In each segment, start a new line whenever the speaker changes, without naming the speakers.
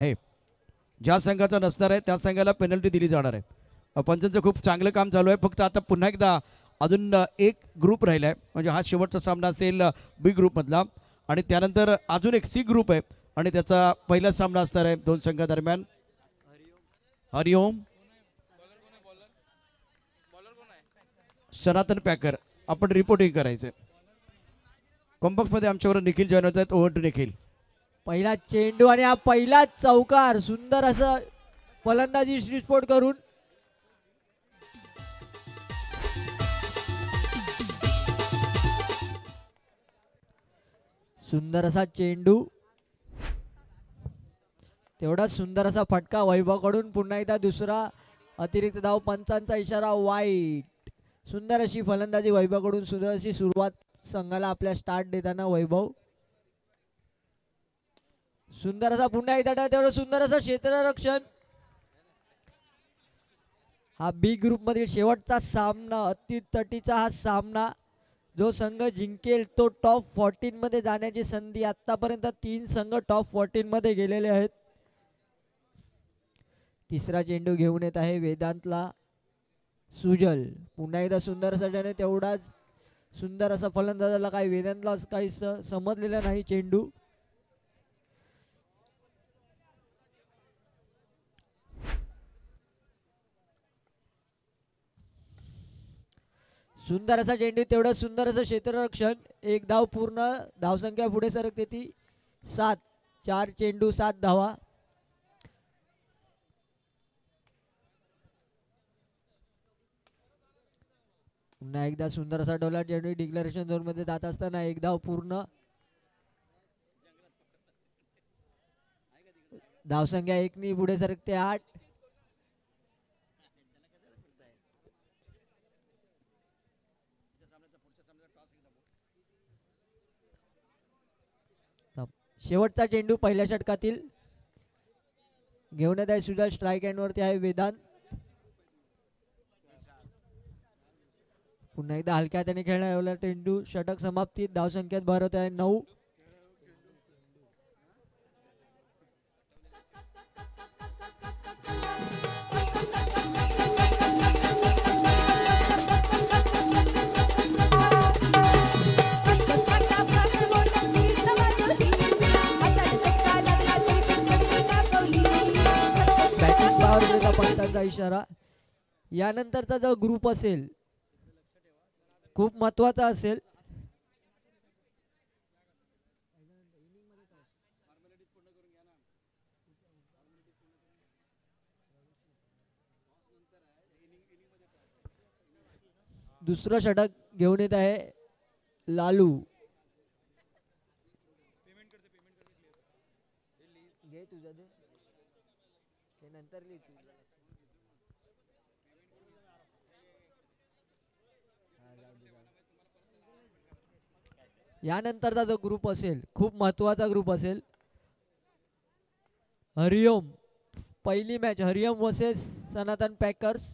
आहे. ज्या संघाचा नसणार आहे त्या संघाला पेनल्टी दिली जाणार आहे. पंचांचं खूप चांगलं काम चालू आहे. फक्त आता पुन्हा एकदा अजून एक ग्रुप राहिला आहे, म्हणजे हा शेवटचा सामना असेल बी ग्रुपमधला, आणि त्यानंतर अजून एक सी ग्रुप आहे आणि त्याचा पहिला सामना असणार आहे दोन संघादरम्यान. हरिओम सनातन पॅकर, आपण रिपोर्टिंग करायचं. कॉम्बॉक्समध्ये आमच्यावर निखिल जॉईन होत आहेत. Over to Nikhil.
पहिला चेंडू आणि हा पहिला चौकार, सुंदर असं फलंदाजी श्रीस्फोट करून सुंदर असा चेंडू, तेवढा सुंदर असा फटका वैभवकडून. पुन्हा एकदा दुसरा अतिरिक्त धाव, पंचांचा इशारा वाईट. सुंदर अशी फलंदाजी वैभवकडून, सुंदर अशी सुरुवात संघाला आपल्या स्टार्ट देताना वैभव. सुंदर असा पुन्हा एकदा तेवढं सुंदर असं क्षेत्ररक्षण. हा बी ग्रुप मधील शेवटचा सामना, अतितटीचा हा सामना. जो संघ जिंकेल तो टॉप 14 मध्ये जाण्याची संधी. आतापर्यंत 3 संघ टॉप 14 मध्ये गेलेले आहेत. तिसरा चेंडू घेऊन येत आहे वेदांतला सुजल. पुन्हा एकदा सुंदर असा त्याने तेवढाच सुंदर असा फलंदाजाला काही वेदांतला काही समजलेला नाही चेंडू. सुंदर असा चेंडू, तेवढं सुंदर असं क्षेत्ररक्षण. एक धाव पूर्ण. धावसंख्या पुढे सरकते ती 7. 4 चेंडू 7 धावा. पुन्हा एकदा सुंदर असा डोला चेंडू डिक्लेरेशन झोन मध्ये जात असताना एक धाव पूर्ण. धावसंख्या 1 नी पुढे सरकते 8. शेवटचा चेंडू पहिल्या षटकातील घेऊन येत आहे सुजल. स्ट्राईक एंड वरती आहे वेदांत. पुन्हा एकदा हलक्या हाताने खेळण्याला चेंडू. षटक समाप्तीत धावसंख्येत भर होत आहे 9. पंचांचा इशारा. यानंतरचा जो ग्रुप असेल खूप महत्वाचा असेल. दुसरं षटक घेऊन येत आहे लालू. घे तुझं ते नंतर लिह. यानंतरचा जो ग्रुप असेल खूप महत्वाचा ग्रुप असेल. हरिओम, पहिली मॅच हरिओम वर्सेस सनातन पॅकर्स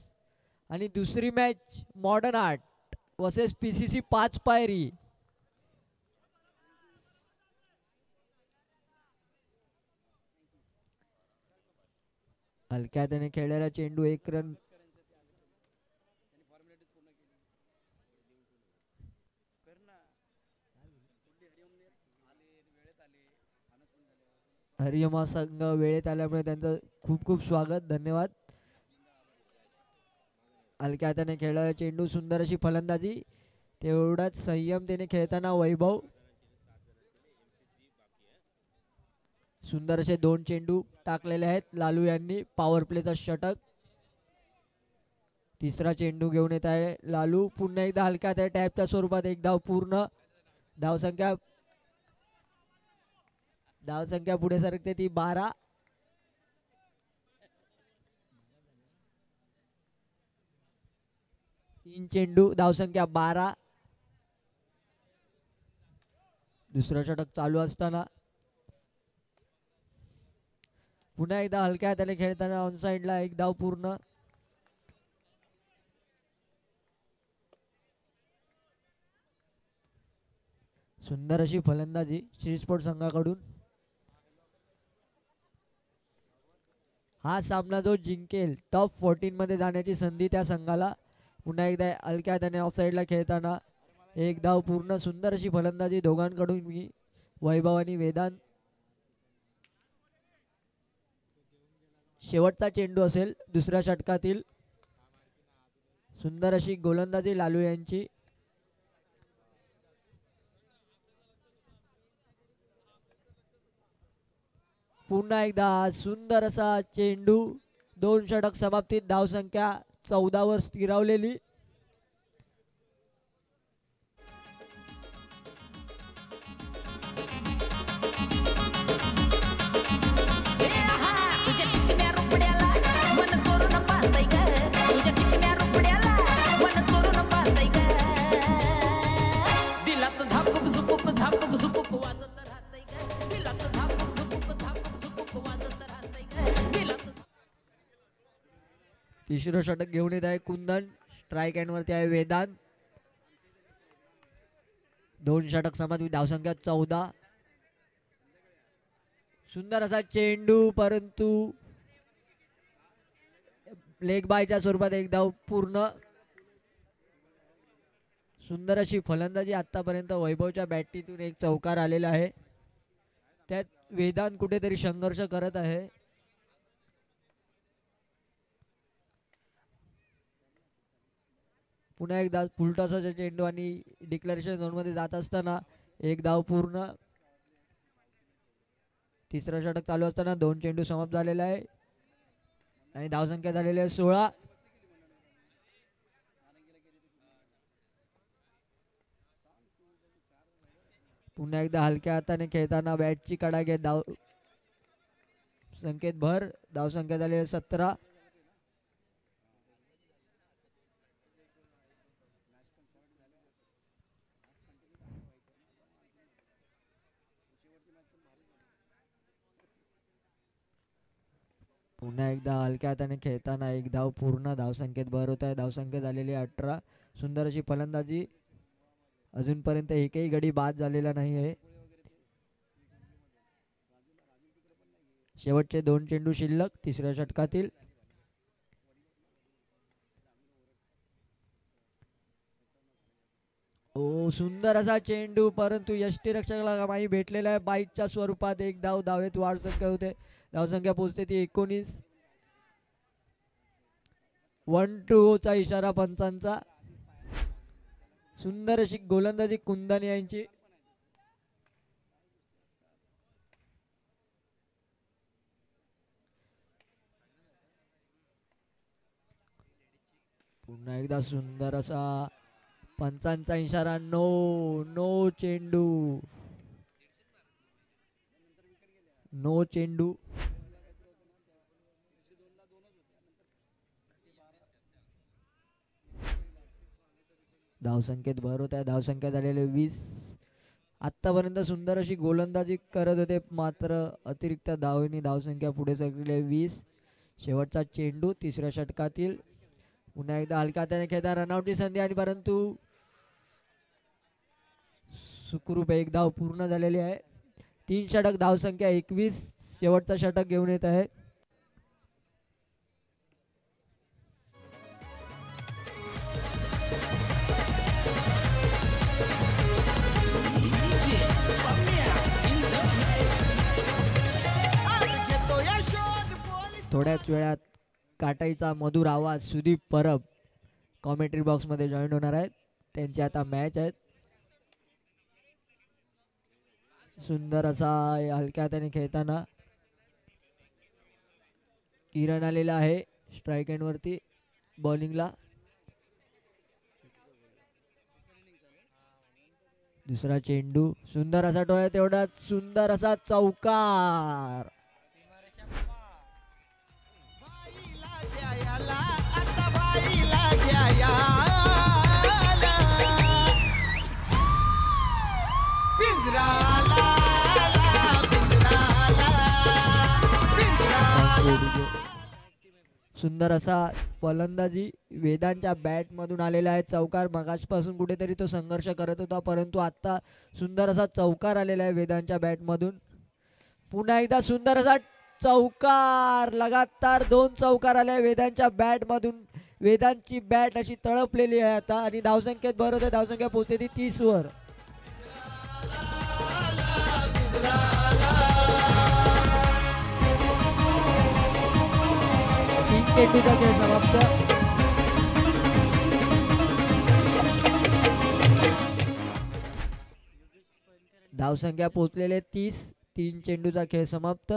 आणि दुसरी match modern art versus PCC 5 पायरी. हलक्या हाताने खेळलेला चेंडू 1 रन. हरिओम हा संघ वेळेत आल्यामुळे त्यांचं खूप खूप स्वागत, धन्यवाद. हलक्या हाताने खेळलेला चेंडू, सुंदर अशी फलंदाजी, तेवढाच संयमतेने खेळताना वैभव. सुंदर असे 2 चेंडू टाकलेले आहेत लालू यांनी. पॉवर प्लेचा षटक. तिसरा चेंडू घेऊन येत आहे लालू. पुन्हा एकदा हलक्या हाताने टॅपच्या स्वरूपात एक धाव पूर्ण. धावसंख्या पुढे सरकते ती 12. तीन चेंडू, धावसंख्या 12. दुसरं षटक चालू असताना पुन्हा एकदा हलक्या हाताने खेळताना ऑन साइडला एक धाव पूर्ण. सुंदर अशी फलंदाजी श्रीस्पोर्ट संघाकडून. हा सामना जो जिंकेल टॉप 14 मध्ये जाण्याची संधी त्या संघाला. पुन्हा एकदा हलक्या हाताने ऑफ साईडला खेळताना एक धाव पूर्ण. सुंदर अशी फलंदाजी दोघांकडून वैभव आणि वेदांत. शेवटचा चेंडू असेल दुसऱ्या षटकातील. सुंदर अशी गोलंदाजी लालू यांची. पुन्हा एकदा सुंदर असा चेंडू. 2 षटक समाप्तीत धावसंख्या 14 वर स्थिरावलेली. तिसरं षटक घेऊन येत आहे कुंदन. स्ट्राईक एंड वरती आहे वेदांत. 2 षटक समाप्त धावसंख्या 14. सुंदर असा चेंडू परंतु लेग बायच्या स्वरूपात एक धाव पूर्ण. सुंदर अशी फलंदाजी आतापर्यंत वैभवच्या बॅटीतून एक चौकार आलेला आहे. त्यात वेदांत कुठेतरी संघर्ष करत आहे. पुन्हा एकदा फुलटॉसचा चेंडू आणि डिक्लेरेशन झोन मध्ये जात असताना एक धाव पूर्ण. तिसरं षटक चालू असताना 2 चेंडू समाप्त झालेला आहे आणि धावसंख्या झालेली आहे 16. पुन्हा एकदा हलक्या हाताने खेळताना बॅटची कडा घेत धाव संकेत भर. धावसंख्या झालेली आहे 17. पुन्हा एकदा हलक्या हाताने खेळताना एक धाव पूर्ण. धावसंख्येत भर होत आहे. धावसंख्या झालेली 18. सुंदर अशी फलंदाजी. अजूनपर्यंत एकही गडी बाद झालेला नाही आहे. शेवटचे 2 चेंडू शिल्लक तिसऱ्या षटकातील. ओ सुंदर असा चेंडू परंतु यष्टीरक्षकाला माही भेटलेला आहे. बाईकच्या स्वरूपात एक धाव. धावेत वाढ संख्या होते. धावसंख्या पोहोचते ती 19. 1-2 चा इशारा पंचांचा. सुंदर अशी गोलंदाजी कुंदन यांची. पुन्हा एकदा सुंदर असा पंचांचा इशारा. नो चेंडू. नो चेंडू. धावसंख्येत भर होत आहे. धावसंख्या झालेली 20. आतापर्यंत सुंदर अशी गोलंदाजी करत होते मात्र अतिरिक्त धावेनी धावसंख्या पुढे सरकलेली आहे 20. शेवटचा चेंडू तिसऱ्या षटकातील. पुन्हा एकदा हलक्या हाताने खेळता रनआउटची संधी आणि परंतु सुखरूप एक धाव पूर्ण झालेली आहे. 3 षटक धावसंख्या 21. शेवटचा षटक घेऊन येत आहे. थोड्याच वेळात काटाईचा मधुर आवाज सुदीप परब कॉमेंट्री बॉक्स मध्ये जॉईन होणार आहेत. त्यांची आता मॅच आहेत. सुंदर असा हलक्या हाताने खेळताना किरण आलेला आहे स्ट्राईक एंड वरती बॉलिंगला. दुसरा चेंडू. सुंदर असा टोळा. तेवढाच सुंदर असा चौकार. सुंदर असा फलंदाजी वेदांच्या बॅट मधून आलेला आहे चौकार. मगासपासून कुठेतरी तो संघर्ष करत होता परंतु आता सुंदर असा चौकार आलेला आहे वेदांच्या बॅट मधून. पुन्हा एकदा सुंदर असा चौकार, लगातार 2 चौकार आले वेदांच्या बॅट मधून. वेदांची बॅट अशी तळपलेली आहे आता आणि धावसंख्येत भर होते. धावसंख्या पोहोचते ती 30 वर. चेंडूचा खेळ समाप्त. धावसंख्या पोहोचलेले 30. 3 चेंडूचा खेळ समाप्त.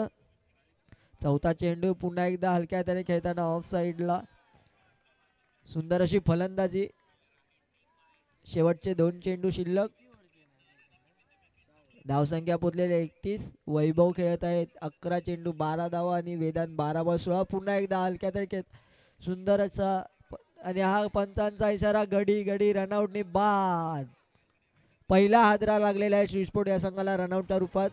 चौथा चेंडू पुन्हा एकदा हलक्या हाताने खेळताना ऑफ साइडला. सुंदर अशी फलंदाजी. शेवटचे 2 चेंडू शिल्लक. धावसंख्या पोहोचलेले 31. वैभव खेळत आहेत 11 चेंडू 12 धावा आणि वेदांत 12/16. पुन्हा एकदा हलक्या हाताने खेळ. सुंदर असा आणि हा पंचांचा इशारा. गडी गडी रनआउटने बाद. पहिला हादरा लागलेला आहे श्रीस्पोर्ट या संघाला रनआउटच्या रूपात.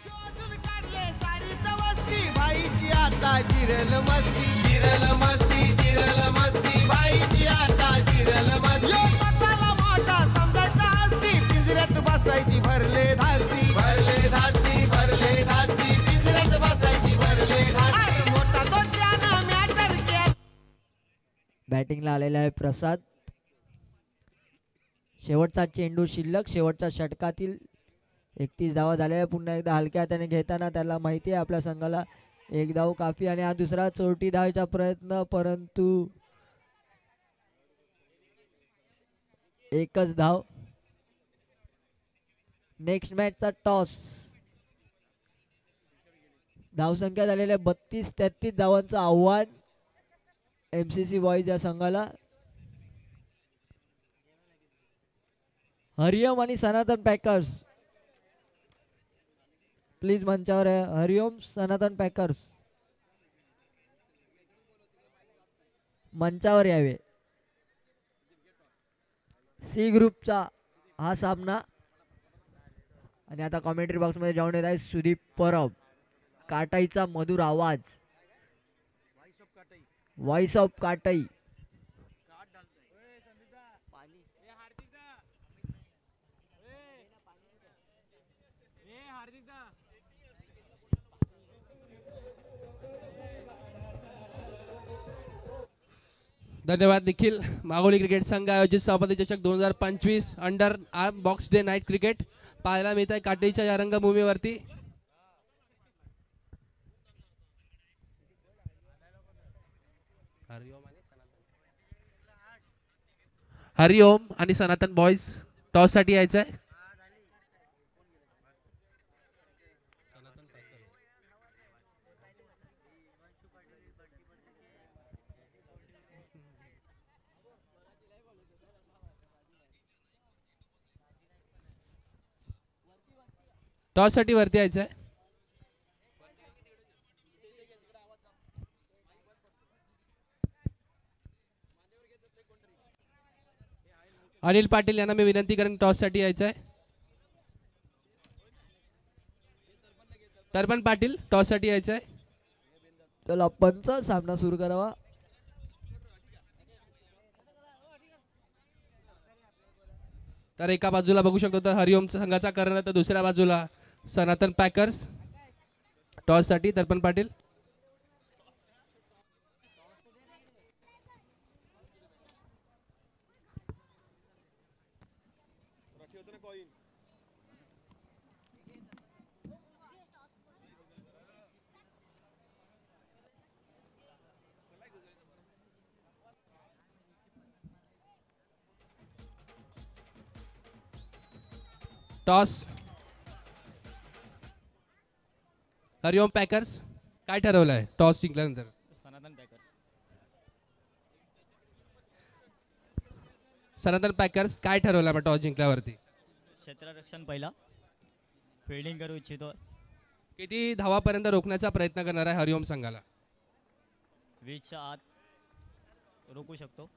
शोधून काढले सारीच वस्ती भाईची आता जिरल मस्ती जिरल मस्ती जिरल मस्ती भाईची आता जिरल मस्ती. यो स्वतःला मोठा समजायचा असती पिंजऱ्यात बसायची भरले धास्ती भरले धास्ती भरले धास्ती पिंजऱ्यात बसायची भरले धास्ती. मोठा दोट्यानं मॅटर केला.
बॅटिंगला आलेला आहे प्रसाद. शेवटचा चेंडू शिल्लक. शेवटच्या षटकातील 31 धावा झाल्या. पुन्हा एकदा हलक्या हाताने घेताना त्याला माहिती आहे आपल्या संघाला 1 धाव काफी आणि हा दुसरा चोरटी धावेचा प्रयत्न परंतु एकच धाव. नेक्स्ट मॅचचा टॉस. धावसंख्या झालेल्या 32-33 धावांचं आव्हान MCC बॉईज या संघाला. हरिओम आणि सनातन पॅकर्स प्लीज मंचावर आहे. हरिओम सनातन पॅकर्स मंचावर यावे. सी ग्रुपचा हा सामना. आणि आता कॉमेंट्री बॉक्समध्ये जाऊन येत आहे सुदीप परब. काटाईचा मधुर आवाज. व्हॉइस ऑफ काटाई.
धन्यवाद निखिल. मागोली क्रिकेट संघ आयोजित सभापती चषक 2025 under arm box day night cricket पाहायला मिळत आहे काटेच्या या रंगभूमीवरती. हरिओम आणि सनातन बॉयज टॉस साठी यायचं आहे. टॉस साठी वरती यायचं आहे. अनिल पाटील यांना मी विनंती करेन टॉस साठी यायचं आहे. तरपण पाटील टॉस साठी यायचं आहे.
चला पंच सामना सुरू करावा.
तर एका बाजूला बघू शकतो तर हरिओम संघाचा कर्णधार, तर दुसऱ्या बाजूला सनातन पॅकर्स. टॉस साठी तरपण पाटील. टॉस. हरिओम पॅकर्स काय ठरवलं आहे टॉस जिंकल्यानंतर?
सनातन पॅकर्स.
सनातन पॅकर्स काय ठरवलं आहे टॉस जिंकल्यावरती?
क्षेत्ररक्षण पहिला, फिल्डिंग करू इच्छितो.
किती धावापर्यंत रोखण्याचा प्रयत्न करणार आहे हरिओम संघाला?
20च्या आत रोखू शकतो.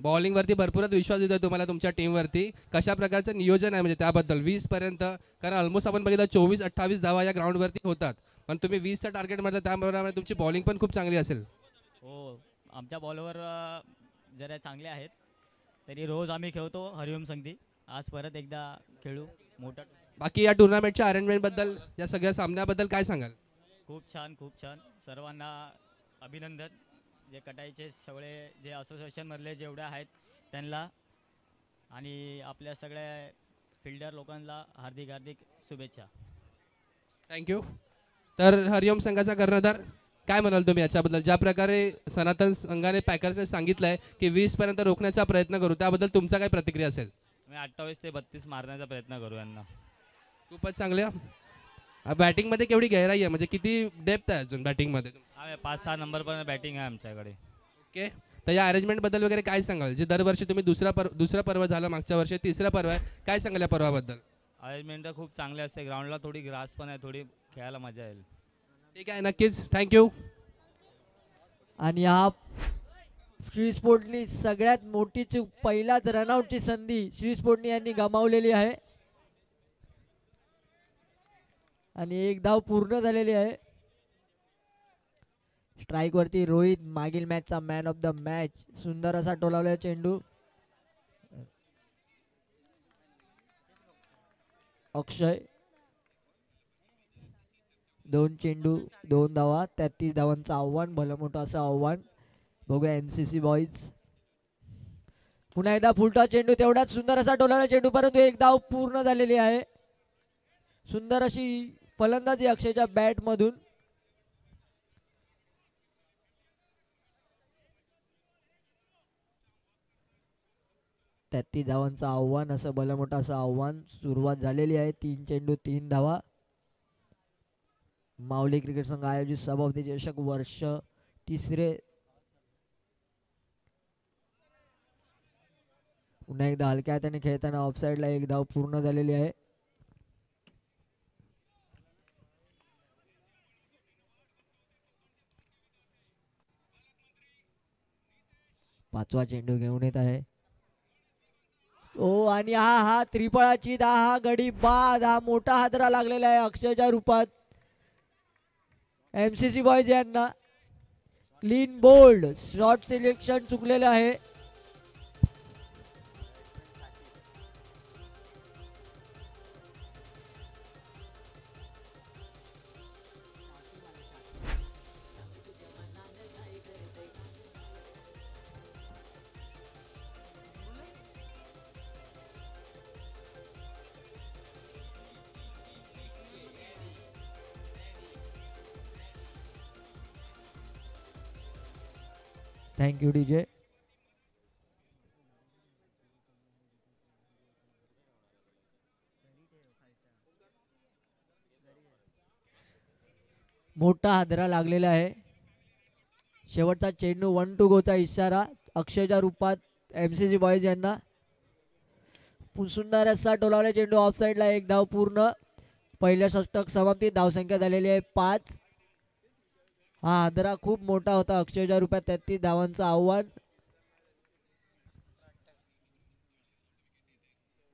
बॉलिंग वरती भरपूरच विश्वास येतोय तुम्हाला तुमच्या टीम वरती. कशा प्रकारचं नियोजन आहे म्हणजे त्याबद्दल 20 पर्यंत? कारण ऑलमोस्ट आपण बघितलं 24-28 धावा या ग्राउंड वरती होतात, पण तुम्ही 20चं टार्गेट म्हटलं त्याप्रमाणे तुमची बॉलिंग पण खूप चांगली असेल.
हो, आमच्या बॉलवर जरा चांगले आहेत, तरी रोज आम्ही खेळतो हरिओम संगती. आज परत एकदा खेळू मोठा.
बाकी या टुर्नामेंटच्या अरेंजमेंट बद्दल, या सगळ्या सामन्याबद्दल काय सांगाल?
खूप छान सर्वांना अभिनंदन. जे कटाईचे सगळे जे असोसिएशनमधले जेवढे आहेत त्यांना आणि आपल्या सगळ्या फिल्डर लोकांना हार्दिक हार्दिक शुभेच्छा.
थँक्यू. तर हरिओम संघाचा कर्णधार काय म्हणाल तुम्ही याच्याबद्दल? ज्या प्रकारे सनातन संघाने पॅकर्सने सांगितलं आहे की 20पर्यंत रोखण्याचा प्रयत्न करू, त्याबद्दल तुमचा काय प्रतिक्रिया असेल?
मी 28 ते 32 मारण्याचा प्रयत्न करू यांना.
खूपच चांगल्या. बॅटिंगमध्ये केवढी गहराई आहे, म्हणजे किती डेप्थ आहे अजून बॅटिंगमध्ये?
आम्ही 5-6 नंबरपर्यंत बॅटिंग आहे आमच्याकडे.
ओके. तर या अरेंजमेंटबद्दल वगैरे काय सांगाल? जे दरवर्षी तुम्ही दुसरा पर्व झालं, मागच्या वर्षी तिसरा पर्व आहे, काय सांगाल या पर्वाबद्दल?
अरेंजमेंट तर खूप चांगले असते. ग्राउंडला थोडी ग्रास पण आहे, थोडी खेळायला मजा येईल.
ठीक आहे, नक्कीच. थँक्यू.
आणि हा श्री स्पोर्टनी सगळ्यात मोठी चूक, पहिलाच रनआउटची संधी श्री स्पोर्टनी यांनी गमावलेली आहे आणि एक धाव पूर्ण झालेली आहे. स्ट्राईक वरती रोहित, मागील मॅचचा मॅन ऑफ द मॅच. सुंदर असा टोलावलेला चेंडू. अक्षय 2 चेंडू 2 धावा, 33 धावांचं आव्हान, भलं मोठं असं आव्हान. बघूया MCC बॉईज. पुन्हा एकदा फुलटा चेंडू, तेवढाच सुंदर असा टोलावलेला चेंडू, परंतु एक धाव पूर्ण झालेली आहे. सुंदर अशी फलंदाजी अक्षयच्या बॅट मधून. त्याती धावांचं आव्हान, असं भलं मोठं असं आव्हान. सुरुवात झालेली आहे. 3 चेंडू 3 धावा. माऊली क्रिकेट संघ आयोजित सभापती चषक वर्ष तिसरे. पुन्हा एकदा हलक्या हाताने खेळताना ऑफसाईडला एक धाव पूर्ण झालेली आहे. पाचवा चेंडू घेऊन येत आहे. ओ आणि हा त्रिफळाची हा गडी बाद. हा मोठा हादरा लागलेला आहे अक्षयच्या रूपात. MCC बॉयज यांना क्लीन बोल्ड. शॉर्ट सिलेक्शन चुकलेलं आहे. Thank you DJ. मोठा हादरा लागलेला आहे. शेवटचा चेंडू 1 to गोचा इशारा अक्षयच्या रूपात MCC बॉयज यांना. सुंदर असा टोलावला चेंडू ऑफसाईडला एक धाव पूर्ण. पहिल्या षटक समाप्ती. धावसंख्या झालेली आहे 5. हा हादरा खूप मोठा होता अक्षयच्या रूपात. 33 धावांचं आव्हान.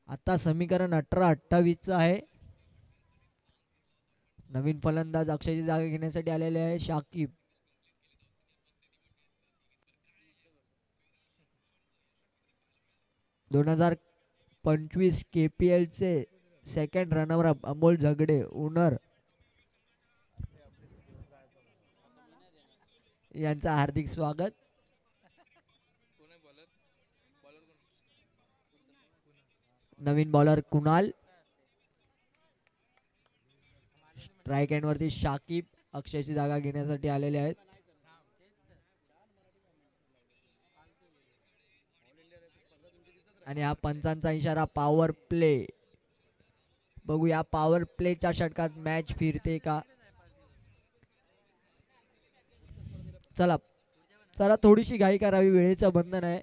आता समीकरण 18-28 आहे. नवीन फलंदाज अक्षयची जागा घेण्यासाठी आलेले आहे शाकिब. (2025) KPL चे सेकंड रनर अप अमोल झगडे ओनर यांचं हार्दिक स्वागत. नवीन बॉलर कुणाल. स्ट्राईक एंड वरती शाकिब अक्षयची जागा घेण्यासाठी आलेले आहेत. आणि हा पंचांचा इशारा पॉवर प्ले. बघूया पॉवर प्लेच्या षटकात मॅच फिरते का. चला चला थोडीशी घाई करावी, वेळेचं बंधन आहे.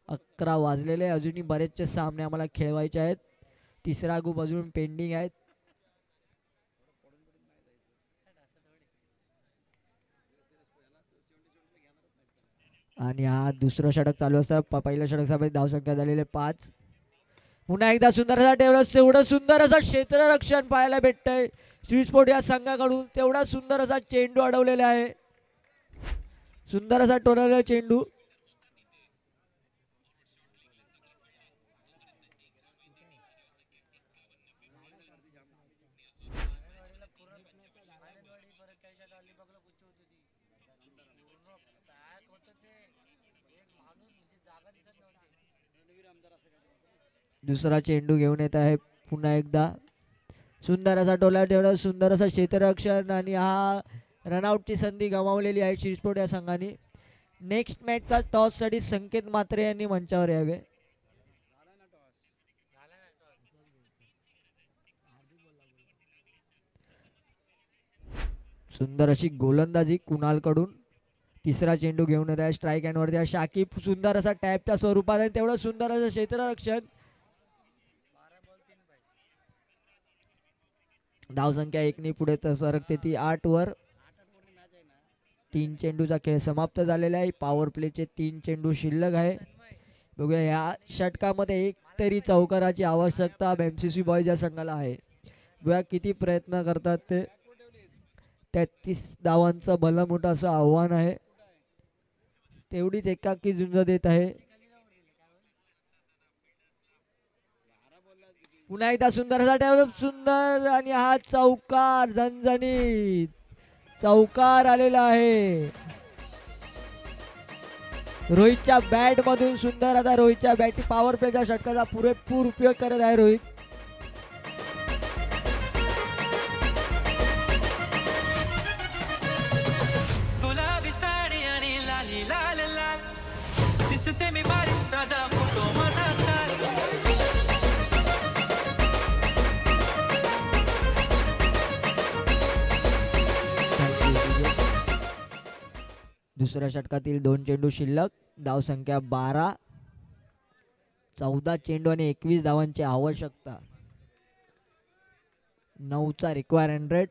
11 वाजलेले. अजूनही बरेचसे सामने आम्हाला खेळवायचे आहेत. तिसरा ग्रुप अजून पेंडिंग आहेत. आणि हा दुसरं षटक चालू असतं. पहिल्या षटकामध्ये धावसंख्या झालेले 5. पुन्हा एकदा सुंदर असा ठेवलं. तेवढं सुंदर असं क्षेत्ररक्षण पाहायला भेटतंय श्री स्पोर्ट या संघाकडून. तेवढा सुंदर असा चेंडू अडवलेला आहे. सुंदर असा टोलवलेला चेंडू. दुसरा चेंडू घेऊन येत आहे पुन्हा एकदा. सुंदर असा टोला ठेवला, सुंदर असा क्षेत्ररक्षण आणि हा रनआउटची संधी गमावलेली आहे शिरस्पोर्ट या संघाने. नेक्स्ट मॅचचा टॉससाठी संकेत मात्रे यांनी मंचावर यावे. सुंदर अशी गोलंदाजी कुणाल कडून. तिसरा चेंडू घेऊन येत आहे स्ट्राईक हँड वरती शाकिब. सुंदर असा टॅपच्या स्वरूपात आहे, तेवढं सुंदर असं क्षेत्ररक्षण. धावसंख्या 1 पुढे तर सरकते ती 8 वर. 3 चेंडूचा खेळ समाप्त झालेला आहे. पॉवर प्लेचे 3 चेंडू शिल्लक आहे. बघूया या षटकामध्ये एक तरी चौकाराची आवश्यकता एमसीसी बॉयज या संघाला आहे. बघूया किती प्रयत्न करतात ते. 33 धावांचं भलं मोठं असं आव्हान आहे. तेवढीच एकाकी झुंज देत आहे. पुन्हा एकदा सुंदर असा डेव्हलप, सुंदर आणि हा चौकार झणझणीत चौकार आलेला आहे रोहितच्या बॅट मधून. सुंदर आता रोहितच्या बॅटी पॉवर प्लेच्या षटकाचा पुरेपूर उपयोग करत आहे रोहित.
गुलाबी साडी आणि लाली लाल लाल दिसते मी बारी राजा फोटो माझा काल.
दुसऱ्या षटकातील 2 चेंडू शिल्लक. धावसंख्या 12. 14 चेंडू आणि 21 धावांची आवश्यकता. 9चा रिक्वायर्ड रेट.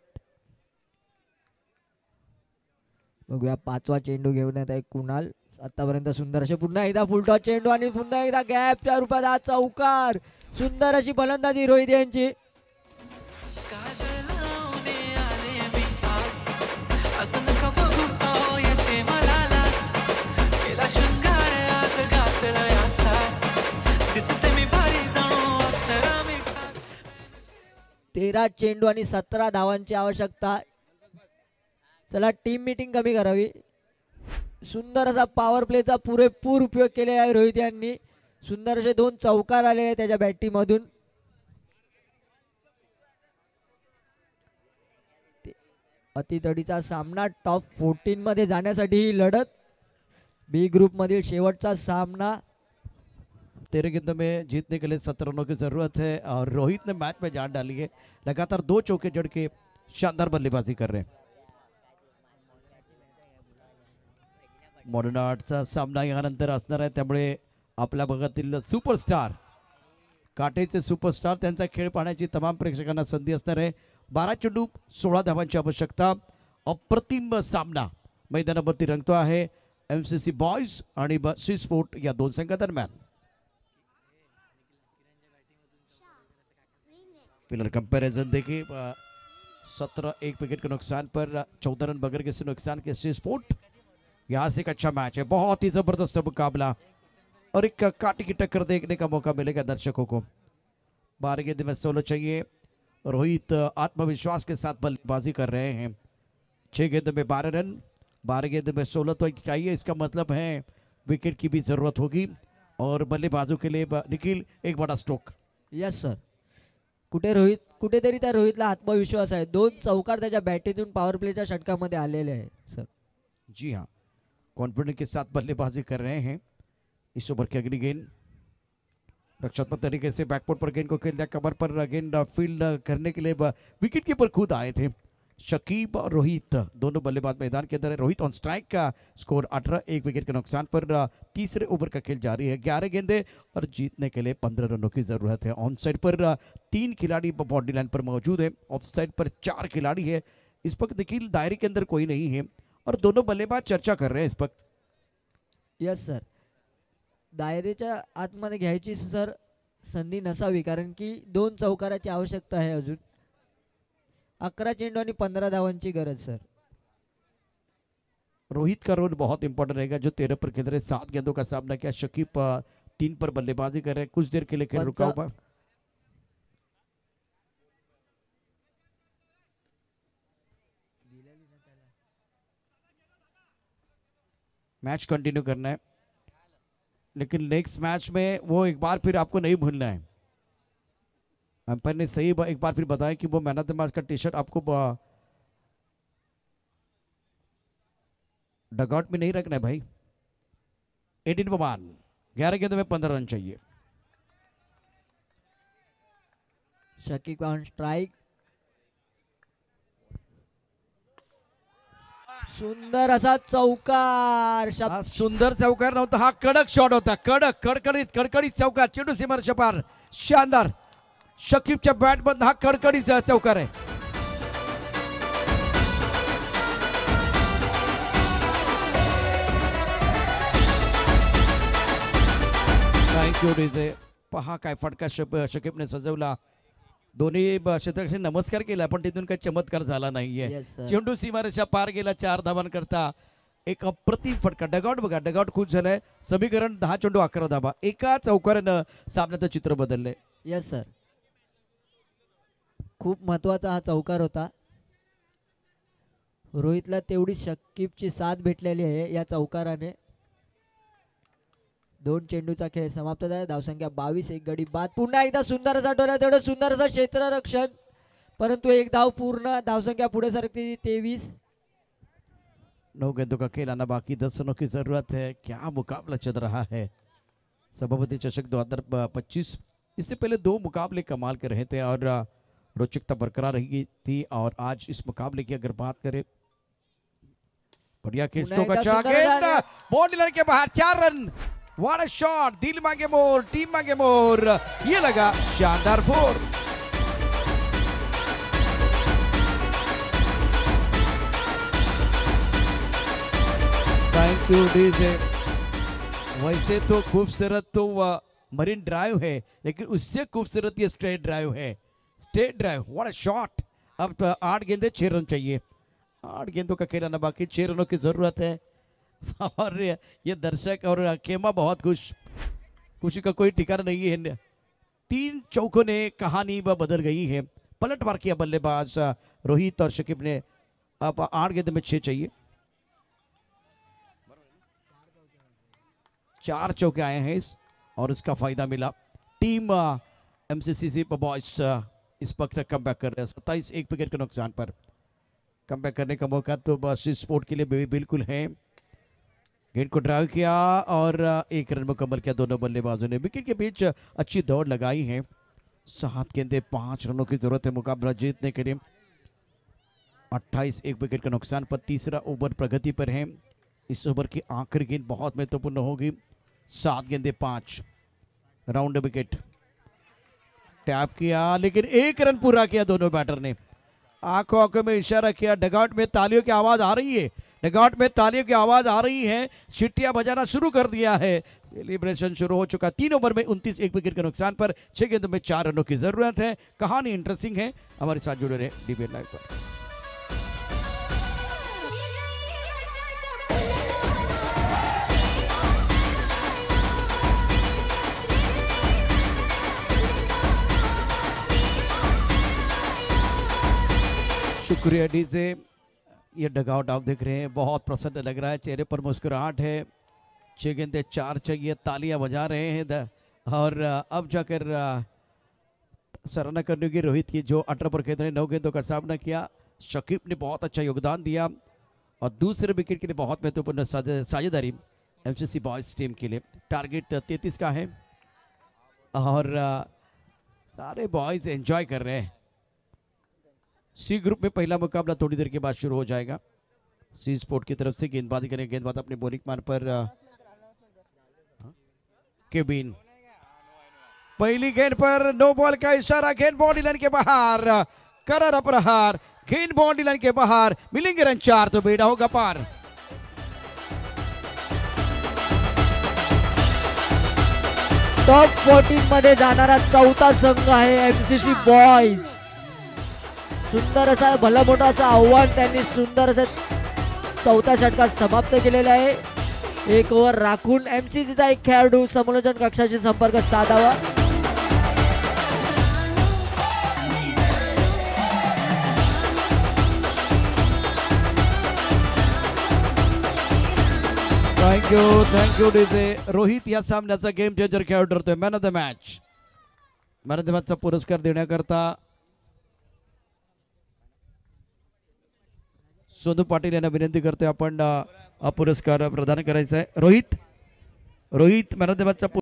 बघूया 5वा चेंडू घेऊन येत आहे कुणाल. आतापर्यंत सुंदर असे पुन्हा एकदा फुलटॉस चेंडू आणि पुन्हा एकदा गॅपच्या रूपात हा चौकार. सुंदर अशी फलंदाजी रोहित यांची. तेरा चेंडू आणि 17 धावांची आवश्यकता. चला टीम मीटिंग कमी करावी. सुंदर असा पॉवर प्लेचा पुरेपूर उपयोग केलेला आहे रोहित यांनी. सुंदर असे 2 चौकार आले आहेत त्याच्या बॅटीमधून. अतितडीचा सामना टॉप 14 मध्ये जाण्यासाठी ही लढत. बी ग्रुप मधील शेवटचा सामना.
13 गेंदों में जीतने के लिए 17 रनों की जरूरत है और रोहित ने मैच में जान डाली है. लगातार 2 चौके जड़ के शानदार बल्लेबाजी कर रहे हैं. मॉडर्न आर्टचा सामना यानंतर असणार आहे, त्यामुळे आपल्या भागातील सुपरस्टार काटेचे सुपरस्टार त्यांचा खेळ पाहण्याची तमाम प्रेक्षकांना संधी असणार आहे. 12 चेंडू 16 धावांची आवश्यकता. अप्रतिम सामना मैदानावरती रंगतो आहे एमसीसी बॉयज आणि सी स्पोर्ट या 2 संघादरम्यान. फिलर कंपैरिजन देखिए 17 एक विकेट के नुकसान पर 14 रन बगैर किसी नुकसान के सी स्पोर्ट. यहाँ से एक अच्छा मैच है, बहुत ही जबरदस्त मुकाबला और एक काटी की टक्कर देखने का मौका मिलेगा दर्शकों को. 12 गेंद में 16 चाहिए. रोहित आत्मविश्वास के साथ बल्लेबाजी कर रहे हैं. 6 गेंद में 12 रन, 12 गेंद में 16 तो चाहिए. इसका मतलब है विकेट की भी जरूरत होगी और बल्लेबाजों के लिए निखिल एक बड़ा स्ट्रोक.
Yes sir. कुठेतरी त्या रोहितला आत्मविश्वास आहे. 2 चौकार त्याच्या बॅटीतून पॉवर प्लेच्या षटकामध्ये आलेले आहे सर.
जी हाँ, कॉन्फिडेंस के साथ बल्लेबाजी कर रहे हैं. इस ओवर की अगली गेंद रक्षात्मक तरीके से बैकफुट पर गेंद को खेल दिया. कवर पर गेंद फील्ड करने के लिए विकेट कीपर खुद आए थे. शकीब और रोहित दोनों बल्लेबाज मैदान के अंदर है. रोहित ऑन स्ट्राइक का स्कोर 18, 1 विकेट के नुकसान पर तीसरे ओवर का खेल जारी है. 11 गेंदे और जीतने के लिए 15 रनों की जरूरत है. ऑन साइड पर 3 खिलाड़ी बाउंड्री लाइन पर मौजूद है. ऑफ साइड पर 4 खिलाड़ी है. इस वक्त निखिल दायरे के अंदर कोई नहीं है और दोनों बल्लेबाज चर्चा कर रहे हैं इस वक्त.
Yes sir. दायरेच्या आतमध्ये घ्यायची सर संधी नसावी, कारण की 2 चौकाराची आवश्यकता आहे. अजून 11 चेंडू आणि 15 धावांची गरज सर.
रोहित का रोल बहुत इंपॉर्टेंट रहेगा जो 13 पर खेल रहे. 7 गेंदों का सामना किया. शकीब 3 पर बल्लेबाजी कर रहे हैं. कुछ देर के लिए खेल रुका हुआ. मैच कंटिन्यू करना है, लेकिन नेक्स्ट मैच में वो एक बार फिर आपको नहीं भूलना है। अंपायर ने सही एक बार फिर बताया कि वो मैन ऑफ द मैच का टी शर्ट आपको डगआउट में नहीं रखना है भाई। 18 पर 11 गेंदों में 15 रन चाहिए।
शकीब ऑन स्ट्राइक, सुंदर असा चौकार
हा सुंदर चौकार नव्हता, हा कडक शॉट होता, कडक कडकडीत चौकार, चेंडू सीमारेषेच्या पार, शानदार शकीबच्या बॅट मधून हा कडकडीत चौकार आहे। Thank you DJ. पहा काय फटका शकीबने सजवला, दोन्ही क्षेत्ररक्षकांनी नमस्कार केला पण तिथून काही चमत्कार झाला नाहीये।
Yes, sir.
चेंडू सीमारेषा पार गेला 4 धावांकरता, एक अप्रतिम फटका। डगआउट बघा, डगआउट खुश झालंय, समीकरण 10 चेंडू 11 धावा, एका चौकारानं सामन्याचं चित्र बदललंय।
यस सर, खूप महत्वाचा हा चौकार होता। रोहितला तेवढी शकीबची साथ भेटलेली आहे या चौकाराने। 2 चेंडूचा खेळ समाप्त झाला, धावसंख्या 22, एक गडी बाद। पुन्हा एकदा सुंदर असा डोला, तेवढं सुंदर असं क्षेत्ररक्षण, परंतु एक धाव पूर्ण, धावसंख्या पुढे सरकती 23।
9 गेंदों का खेल आना बाकी, 10 रनों की जरूरत है। क्या मुकाबला चल रहा है सभापति चषक 2025। इससे पहले 2 मुकाबले कमाल के रहे थे और रोचकता बरकरार रही थी, और आज इस मुकाबले की अगर बात करें, बढ़िया खिस्टों का गेंद, बॉडी लाइन के बाहर, 4 रन। व्हाट अ शॉट, दिल मांगे मोर, टीम मांगे मोर, ये लगा शानदार 4। Thank you DJ. वैसे तो खूबसूरत तो मरीन ड्राइव है, लेकिन उससे खूबसूरत ये स्ट्रेट ड्राइव है, straight drive. What a shot. अब 8 गेंदे 6 रन चाहिए, 8 गेंदों का खेल आना बाकी, 6 रनों की जरूरत है। और ये दर्शक और खेमा बहुत खुशी का कोई ठिकाना नहीं है। 3 चौकों ने कहानी बदल गई है। पलटवार किया बल्लेबाज रोहित और शकीब ने। अब 8 गेंद में 6 चाहिए, 4 चौके आए हैं और इसका फायदा मिला। टीम एमसीसी बॉयज इस वक्त कम बैक कर रहे हैं, 27 एक विकेट के नुकसान पर। कम बैक करने का मौका तो बस स्पोर्ट के लिए बिल्कुल है। गेंद को ड्राइव किया और 1 रन मुकम्मल किया दोनों बल्लेबाजों ने। विकेट के बीच अच्छी दौड़ लगाई है। 7 गेंदे 5 रनों की जरूरत है मुकाबला जीतने के लिए। 28 एक विकेट के नुकसान पर तीसरा ओवर प्रगति पर है। इस ओवर की आखिरी गेंद बहुत महत्वपूर्ण होगी। 7 गेंदे 5, राउंड विकेट। टैप किया लेकिन 1 रन पूरा किया दोनों बैटर ने। आंखों आंखों में इशारा किया। डगआउट में तालियों की आवाज आ रही है, डगआउट में तालियों की आवाज आ रही है। छिट्टियां बजाना शुरू कर दिया है, सेलिब्रेशन शुरू हो चुका। 3 ओवर में 29 एक विकेट के नुकसान पर 6 गेंदों में 4 रनों की जरूरत है। कहानी इंटरेस्टिंग है। हमारे साथ जुड़े रहे डीबीएन लाइव पर। शुक्रिया डीजे। ये डगआउट आप देख रहे हैं, बहुत प्रसन्न लग रहा है, चेहरे पर मुस्कुराहट है। 6 गेंदे 4 चाहिए, तालियां बजा रहे हैं। और अब जाकर सराहना करने की रोहित की, जो 18 पर खेल रहे 9 गेंदों का सामना किया। शकीब ने बहुत अच्छा योगदान दिया और दूसरे विकेट के लिए बहुत महत्वपूर्ण साझेदारी एमसीसी बॉयज टीम के लिए। टारगेट 33 का है और सारे बॉयज एंजॉय कर रहे हैं। सी ग्रुप में पहला मुकाबला थोड़ी देर के बाद शुरू हो जाएगा। सी स्पोर्ट की तरफ से गेंदबाजी करेंगे, गेंदबाज अपने बॉलिंग मान पर केबिन। पहली गेंद पर नो बॉल का इशारा, गेंद बाउंड्री लाइन के बाहर, करारा प्रहार, गेंद बाउंड्री लाइन के बाहर। मिलेंगे रन 4 तो बेड़ा होगा पार।
टॉप 14 मध्ये जाणारा चौथा संघ आहे एमसीसी बॉयज। सुंदर असा भला मोठा असं आव्हान त्यांनी सुंदर असं चौथ्या षटकात समाप्त केलेलं आहे। 1 ओव्हर राखून एमसीसीचा एक खेळाडू समालोचन कक्षाशी संपर्क साधावा।
Thank you DJ. रोहित या सामन्याचा गेम चेंजर खेळाडू ठरतोय. Man of the match. Man of the मॅचचा पुरस्कार देण्याकरता सोनू पाटील यांना विनंती करतोय आपण हा पुरस्कार प्रदान करायचा आहे. Rohit man of the मॅचचा